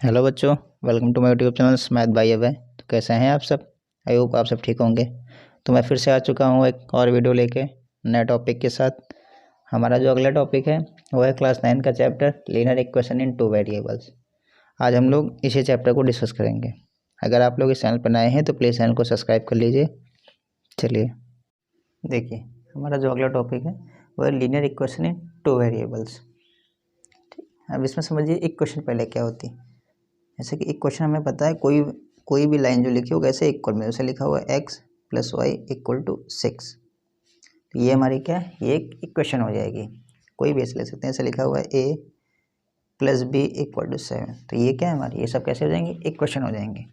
Hello बच्चों, welcome to my YouTube channel math by Abhay. तो कैसे हैं आप सब? आई होप आप सब ठीक होंगे। तो मैं फिर से आ चुका हूँ एक और वीडियो लेके नए टॉपिक के साथ। हमारा जो अगला टॉपिक है वो है क्लास 9 का chapter linear equation in two variables. आज हम लोग इसी चैप्टर को डिस्कस करेंगे। अगर आप लोग इस चैनल पर नए हैं तो प्लीज़ चैनल को सब्सक्राइब कर लीजिए। चलिए देखिए, हमारा जो अगला टॉपिक है वो है linear equation in two variables. अब इसमें समझिए इक्वेशन पहले क्या होती है। जैसे कि इक्वेशन हमें पता है, कोई भी लाइन जो लिखी हो कैसे इक्वल में, उसे लिखा हुआ है x + y = 6। तो ये हमारी क्या है, ये एक इक्वेशन हो जाएगी। कोई भी ऐसे ले सकते हैं, ऐसे लिखा हुआ है a + b = 7। तो ये क्या है हमारी, ये सब कैसे हो जाएंगे, इक्वेशन हो जाएंगे।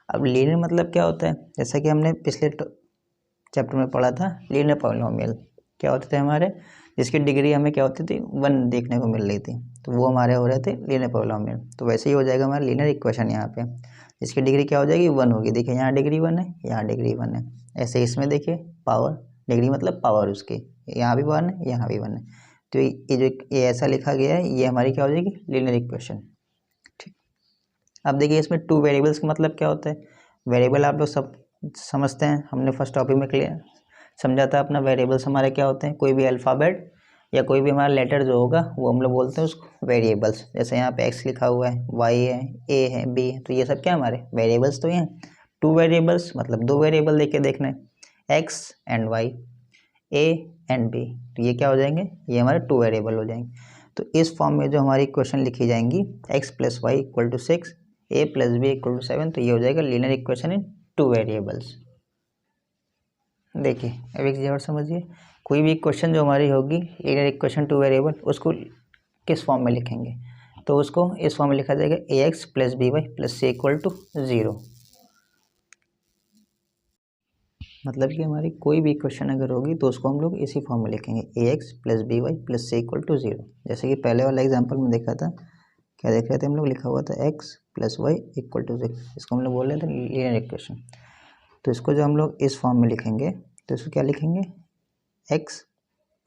अब लीनियर मतलब क्या होता है, जैसा कि हमने पिछले चैप्टर में पढ़ा था, लीनियर पॉलिनोमियल क्या होते थे हमारे, जिसकी डिग्री हमें क्या होती थी, 1 देखने को मिल रही थी, तो वो हमारे हो रहे थे लीनियर पॉलिनोमियल। तो वैसे ही हो जाएगा हमारा लीनियर इक्वेशन यहाँ पे, जिसकी डिग्री क्या हो जाएगी, 1 होगी। देखिए यहाँ डिग्री 1 है, यहाँ डिग्री 1 है। ऐसे इसमें देखिए पावर, डिग्री मतलब पावर उसकी, यहाँ भी 1 है, यहाँ भी 1 है। तो ये जो ये ऐसा लिखा गया है, ये हमारी क्या हो जाएगी, लीनियर इक्वेशन। ठीक, अब देखिए इसमें टू वेरिएबल्स का मतलब क्या होता है। वेरिएबल आप लोग सब समझते हैं, हमने फर्स्ट टॉपिक में क्लियर समझा था अपना। वेरिएबल्स हमारे क्या होते हैं, कोई भी अल्फ़ाबेट या कोई भी हमारा लेटर जो होगा वो हम लोग बोलते हैं उसको वेरिएबल्स। जैसे यहाँ पे x लिखा हुआ है, y है, a है, b है, तो ये सब क्या हमारे वेरिएबल्स तो ये हैं। टू वेरिएबल्स मतलब दो वेरिएबल देके देखने, x and y, a and b, तो ये क्या हो जाएंगे, ये हमारे टू वेरिएबल हो जाएंगे। तो इस फॉर्म में जो हमारी इक्वेशन लिखी जाएंगी, x + y = 6, a + b = 7, तो ये हो जाएगा linear equation in two variables. देखिए अब एक चीज़ और समझिए, कोई भी इक्वेशन जो हमारी होगी लीनियर इक्वेशन टू वेरिएबल, उसको किस फॉर्म में लिखेंगे, तो उसको इस फॉर्म में लिखा जाएगा ax + by + c = 0। मतलब कि हमारी कोई भी इक्वेशन अगर होगी तो उसको हम लोग इसी फॉर्म में लिखेंगे, ax + by + c = 0। जैसे कि पहले वाला एग्जाम्पल में देखा था, क्या देख रहे थे हम लोग, लिखा हुआ था x + y = 0, इसको हम लोग बोल रहे थे लीनियर इक्वेशन। तो इसको जो हम लोग इस फॉर्म में लिखेंगे तो इसको क्या लिखेंगे, x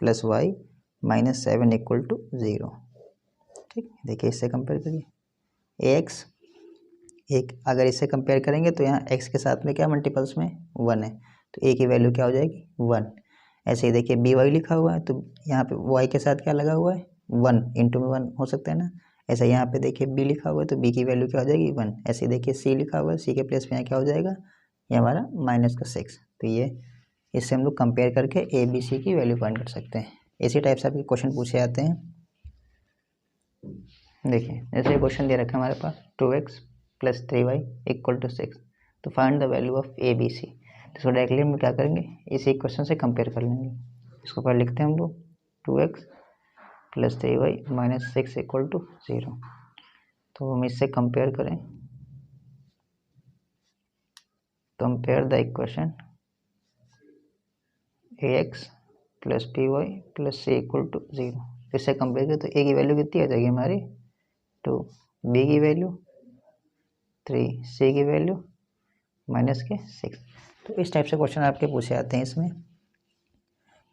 + y - 7 = 0। ठीक, देखिए इससे कंपेयर करिए, ax एक अगर इससे कंपेयर करेंगे तो यहाँ x के साथ में क्या मल्टीपल्स में 1 है, तो a की वैल्यू क्या हो जाएगी, 1। ऐसे ही देखिए by लिखा हुआ है, तो यहाँ पे y के साथ क्या लगा हुआ है, 1 इंटू में 1 हो सकता है ना। ऐसा यहाँ पे देखिए b लिखा हुआ है, तो b की वैल्यू क्या हो जाएगी, 1। ऐसे देखिए c लिखा हुआ है, c के प्लेस में यहाँ क्या हो जाएगा, ये हमारा -6। तो ये इससे हम लोग कंपेयर करके a b c की वैल्यू फाइंड कर सकते हैं। इसी टाइप से आपके क्वेश्चन पूछे जाते हैं। देखिए जैसे क्वेश्चन दे रखा है हमारे पास, 2x + 3y = 6, तो find the value of A B C. तो इसको डायरेक्टली हम क्या करेंगे, इसी इक्वेशन से कंपेयर कर लेंगे। इसको पहले लिखते हैं हम लोग, 2x + 3y - 6 = 0। तो हम इससे कंपेयर करें, compare the equation ax + by + c = 0। इससे कंपेयर करें तो a की वैल्यू कितनी आ जाएगी हमारी, 2, b की वैल्यू 3, c की वैल्यू -6। तो इस टाइप से क्वेश्चन आपके पूछे जाते हैं। इसमें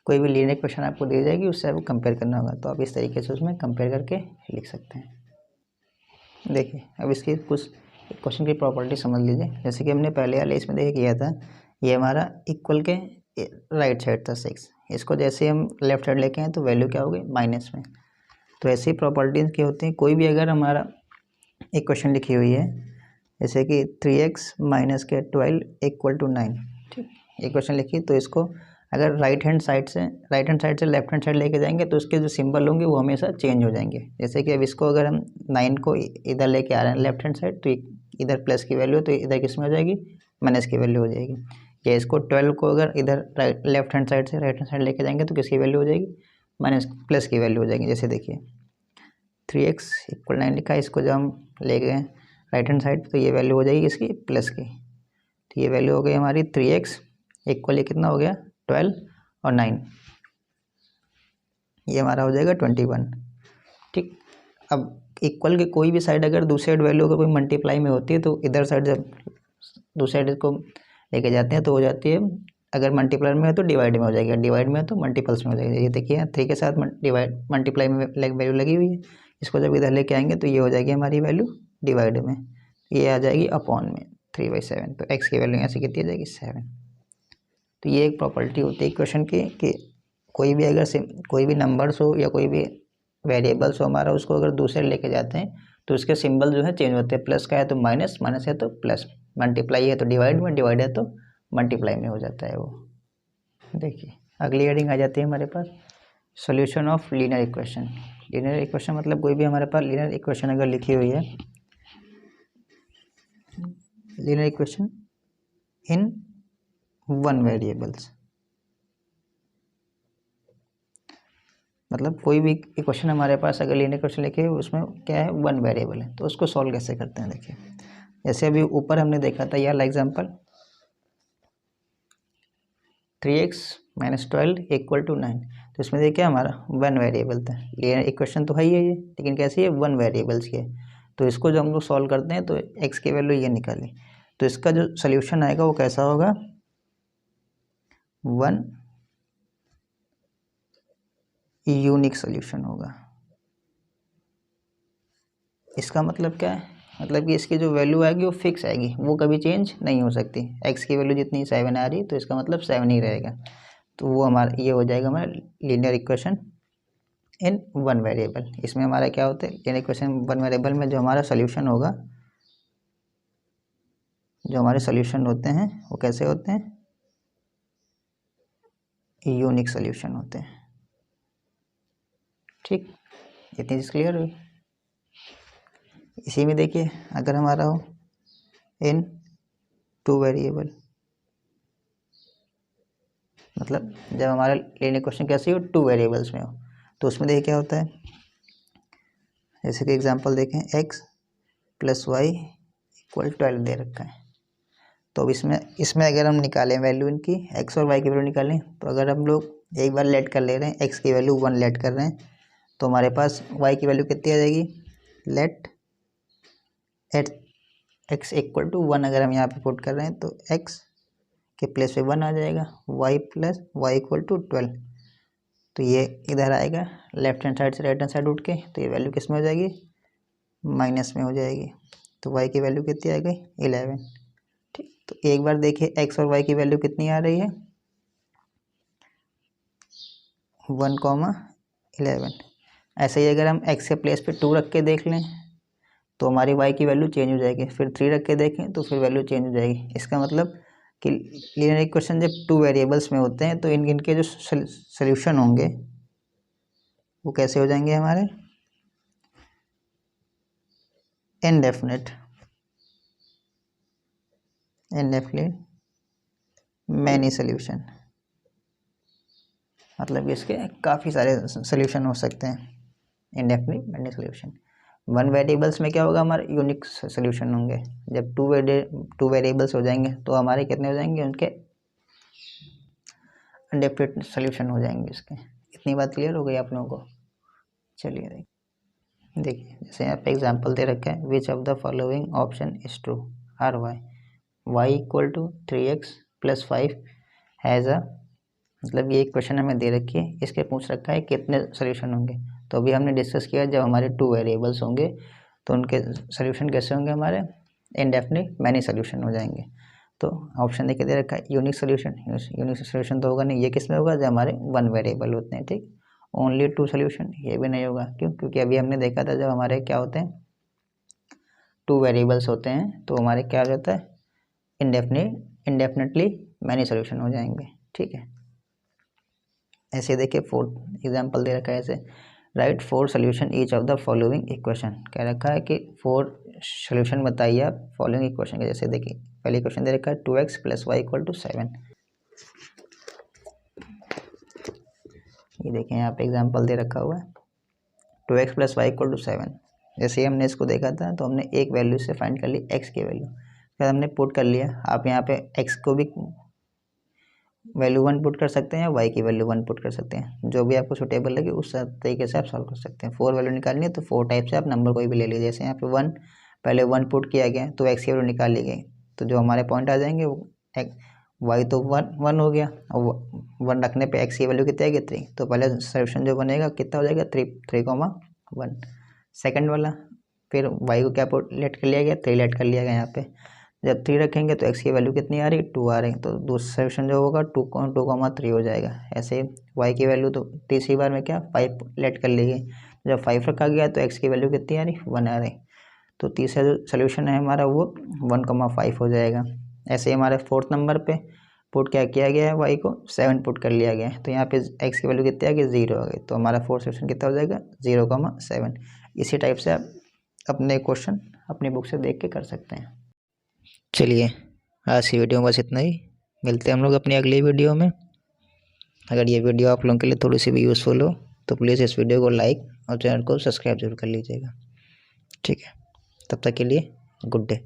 कोई भी लीनियर इक्वेशन आपको दी जाएगी, उससे आपको कंपेयर करना होगा, तो आप इस तरीके से उसमें कंपेयर करके लिख सकते हैं। देखिए अब इसकी कुछ क्वेश्चन की प्रॉपर्टी समझ लीजिए। जैसे कि हमने पहले वाले इसमें देखिए किया था, ये हमारा इक्वल के राइट साइड था 6, इसको जैसे हम लेफ्ट साइड लेके आए तो वैल्यू क्या हो गई, माइनस में। तो ऐसी प्रॉपर्टीज़ क्या होती हैं, कोई भी अगर हमारा इक्वेशन लिखी हुई है, जैसे कि 3x - 12 = 9, ठीक, इक्वेशन लिखी, तो इसको अगर राइट हैंड साइड से लेफ्ट हैंड साइड लेके जाएंगे तो उसके जो सिंबल होंगे वो हमेशा चेंज हो जाएंगे। जैसे कि अब इसको अगर हम 9 को इधर लेके आ रहे हैं लेफ्ट हैंड साइड, तो इधर प्लस की वैल्यू, तो इधर किस में हो जाएगी, माइनस की वैल्यू हो जाएगी। या इसको 12 को अगर इधर लेफ्ट हैंड साइड से राइट हैंड साइड लेके जाएंगे तो किसकी वैल्यू हो जाएगी, प्लस की वैल्यू हो जाएगी। जैसे देखिए 3x = 9 लिखा है, इसको जब हम ले गए राइट हैंड साइड तो ये वैल्यू हो जाएगी इसकी प्लस की। तो ये वैल्यू हो गई हमारी 3x = ये कितना हो गया, 12 और 9, ये हमारा हो जाएगा 21। ठीक, अब इक्वल के कोई भी साइड अगर दूसरी साइड वैल्यू अगर कोई मल्टीप्लाई में होती है तो इधर साइड जब दूसरी साइड को लेके जाते हैं तो हो जाती है, अगर मल्टीप्लाई में है तो डिवाइड में हो जाएगी, डिवाइड में है तो मल्टीपल्स में हो जाएगी। ये देखिए 3 के साथ डिवाइड मल्टीप्लाई में वैल्यू लगी हुई है, इसको जब इधर लेके आएंगे तो ये हो जाएगी हमारी वैल्यू डिवाइड में, ये आ जाएगी अपॉन में 3/7, तो x की वैल्यू यहाँ से कितनी आ जाएगी 7। तो ये एक प्रॉपर्टी होती है क्वेश्चन की कि कोई भी अगर कोई भी नंबर्स हो या कोई भी वेरिएबल्स हो हमारा, उसको अगर दूसरे लेके जाते हैं तो उसके सिंबल जो है चेंज होते हैं। प्लस का है तो माइनस, माइनस है तो प्लस, मल्टीप्लाई है तो डिवाइड में, डिवाइड है तो मल्टीप्लाई में हो जाता है वो। देखिए अगली हेडिंग आ जाती है हमारे पास solution of linear equation. Linear equation मतलब कोई भी हमारे पास लीनियर इक्वेशन अगर लिखी हुई है, linear equation in one variables, मतलब कोई भी इक्वेशन हमारे पास अगर लीनियर इक्वेशन लिखे उसमें क्या है, वन वेरिएबल है, तो उसको सॉल्व कैसे करते हैं। देखिए जैसे अभी ऊपर हमने देखा था यह एग्जाम्पल 3x - 12 = 9, तो इसमें देखिए हमारा वन वेरिएबल था। लीनियर इक्वेशन तो है ही है ये, लेकिन कैसी है, वन वेरिएबल्स की है। तो इसको जब हम लोग सॉल्व करते हैं तो x की वैल्यू ये निकाली, तो इसका जो सोल्यूशन आएगा वो कैसा होगा, वन यूनिक सोल्यूशन होगा। इसका मतलब क्या है, मतलब कि इसकी जो वैल्यू आएगी वो फिक्स आएगी, वो कभी चेंज नहीं हो सकती। x की वैल्यू जितनी 7 आ रही तो इसका मतलब 7 ही रहेगा। तो वो हमारा ये हो जाएगा हमारा linear equation in one variable. इसमें हमारा क्या होता है, लीनियर इक्वेशन वन वेरिएबल में जो हमारा सोल्यूशन होगा, जो हमारे सोल्यूशन होते हैं वो कैसे होते हैं, यूनिक सोल्यूशन होते हैं। ठीक, इतनी चीज़ क्लियर हुई। इसी में देखिए अगर हमारा हो इन टू वेरिएबल, मतलब जब हमारा लीनियर इक्वेशन कैसे हो, टू वेरिएबल्स में हो, तो उसमें देखिए क्या होता है, जैसे कि एग्जांपल देखें x + y = 12 दे रखा है। तो अब इसमें अगर हम निकालें वैल्यू इनकी, x और y की वैल्यू निकालें, तो अगर हम लोग एक बार लेट कर ले रहे हैं, x की वैल्यू 1 लेट कर रहे हैं, तो हमारे पास y की वैल्यू कितनी आ जाएगी, लेट एट x = 1 अगर हम यहाँ पे पुट कर रहे हैं तो x के प्लेस पे 1 आ जाएगा, y + y = 12। तो ये इधर आएगा लेफ्ट हैंड साइड से राइट हैंड साइड उठ के, तो ये वैल्यू किस में हो जाएगी, माइनस में हो जाएगी। तो y की वैल्यू कितनी आ गई, 11। ठीक, तो एक बार देखिए x और y की वैल्यू कितनी आ रही है, 1,11। ऐसे ही अगर हम x के प्लेस पे 2 रख के देख लें तो हमारी y की वैल्यू चेंज हो जाएगी, फिर 3 रख के देखें तो फिर वैल्यू चेंज हो जाएगी। इसका मतलब कि लीनियर इक्वेशन जब टू वेरिएबल्स में होते हैं तो इनके जो सोल्यूशन होंगे वो कैसे हो जाएंगे हमारे, इनडेफिनेट मैनी सोल्यूशन, मतलब इसके काफ़ी सारे सोल्यूशन हो सकते हैं। Indefinite many solution. One variables में क्या होगा, हमारे यूनिक सोल्यूशन होंगे। जब टू वेरिएबल्स हो जाएंगे तो हमारे कितने हो जाएंगे, उनके इनडेफिनेट सोल्यूशन हो जाएंगे इसके। इतनी बात क्लियर हो गई आप लोगों को। चलिए देखिए जैसे यहाँ पे एग्जांपल दे रखा है, which of the following option is true, or y = 3x + 5 has a, मतलब ये क्वेश्चन हमें दे रखी है, इसके पूछ रखा है कितने सोल्यूशन होंगे। तो अभी हमने डिस्कस किया जब हमारे टू वेरिएबल्स होंगे तो उनके सोल्यूशन कैसे होंगे, हमारे इनडेफिनिट मैनी सोल्यूशन हो जाएंगे। तो ऑप्शन देखिए दे रखा है यूनिक सोल्यूशन, यूनिक सोल्यूशन तो होगा नहीं, ये किस में होगा, जब हमारे वन वेरिएबल होते हैं। ठीक, ओनली टू सोल्यूशन, ये भी नहीं होगा। क्यों, क्योंकि अभी हमने देखा था जब हमारे क्या होते हैं, टू वेरिएबल्स होते हैं तो हमारे क्या हो जाता है, इंडेफिनेटली मैनी सोल्यूशन हो जाएंगे। ठीक है, ऐसे देखिए फोर्थ एग्जांपल दे रखा है, ऐसे right 4 solution each of the following equation, कह रखा है कि 4 सोल्यूशन बताइए आप फॉलोइंग इक्वेशन के। जैसे देखिए पहले इक्वेशन दे रखा है 2x + y = 7, ये देखें यहाँ पे एग्जांपल दे रखा हुआ है 2x + y = 7। जैसे ही हमने इसको देखा था तो हमने एक वैल्यू से फाइंड कर ली x की वैल्यू, फिर हमने पुट कर लिया। आप यहाँ पे x को भी वैल्यू 1 पुट कर सकते हैं या y की वैल्यू 1 पुट कर सकते हैं, जो भी आपको सुटेबल लगे उस तरीके से आप सॉल्व कर सकते हैं। 4 वैल्यू निकालनी है तो 4 टाइप से आप नंबर कोई भी ले लीजिए। जैसे यहाँ पे 1, पहले 1 पुट किया गया तो x की वैल्यू निकाल ली गई, तो जो हमारे पॉइंट आ जाएंगे वो y तो 1 हो गया, और 1 रखने पे x की वैल्यू कितनी आएगी 3, तो पहले सोल्यूशन जो बनेगा कितना हो जाएगा 3,1। सेकेंड वाला फिर वाई को क्या लेट कर लिया गया, 3 लेट कर लिया गया यहाँ पे। जब 3 रखेंगे तो एक्स की वैल्यू कितनी आ रही, 2 आ रही, तो दूसरा सोल्यूशन जो होगा 2,3 हो जाएगा। ऐसे वाई की वैल्यू तो तीसरी बार में क्या 5 लेट कर ली गई, जब 5 रखा गया तो एक्स की वैल्यू कितनी आ रही, 1 आ रही, तो तीसरा जो सोल्यूशन है हमारा वो 1,5 हो जाएगा। ऐसे ही हमारे 4th नंबर पे पुट क्या किया गया है, वाई को 7 पुट कर लिया गया है, तो यहाँ पे एक्स की वैल्यू कितनी आ गई, 0 आ गई, तो हमारा 4th सोल्यूशन कितना हो जाएगा, 0,7। इसी टाइप से आप अपने क्वेश्चन अपनी बुक से देख के कर सकते हैं। चलिए आज की वीडियो में बस इतना ही, मिलते हैं हम लोग अपनी अगली वीडियो में। अगर ये वीडियो आप लोगों के लिए थोड़ी सी भी यूज़फुल हो तो प्लीज़ इस वीडियो को लाइक और चैनल को सब्सक्राइब जरूर कर लीजिएगा। ठीक है, तब तक के लिए गुड डे।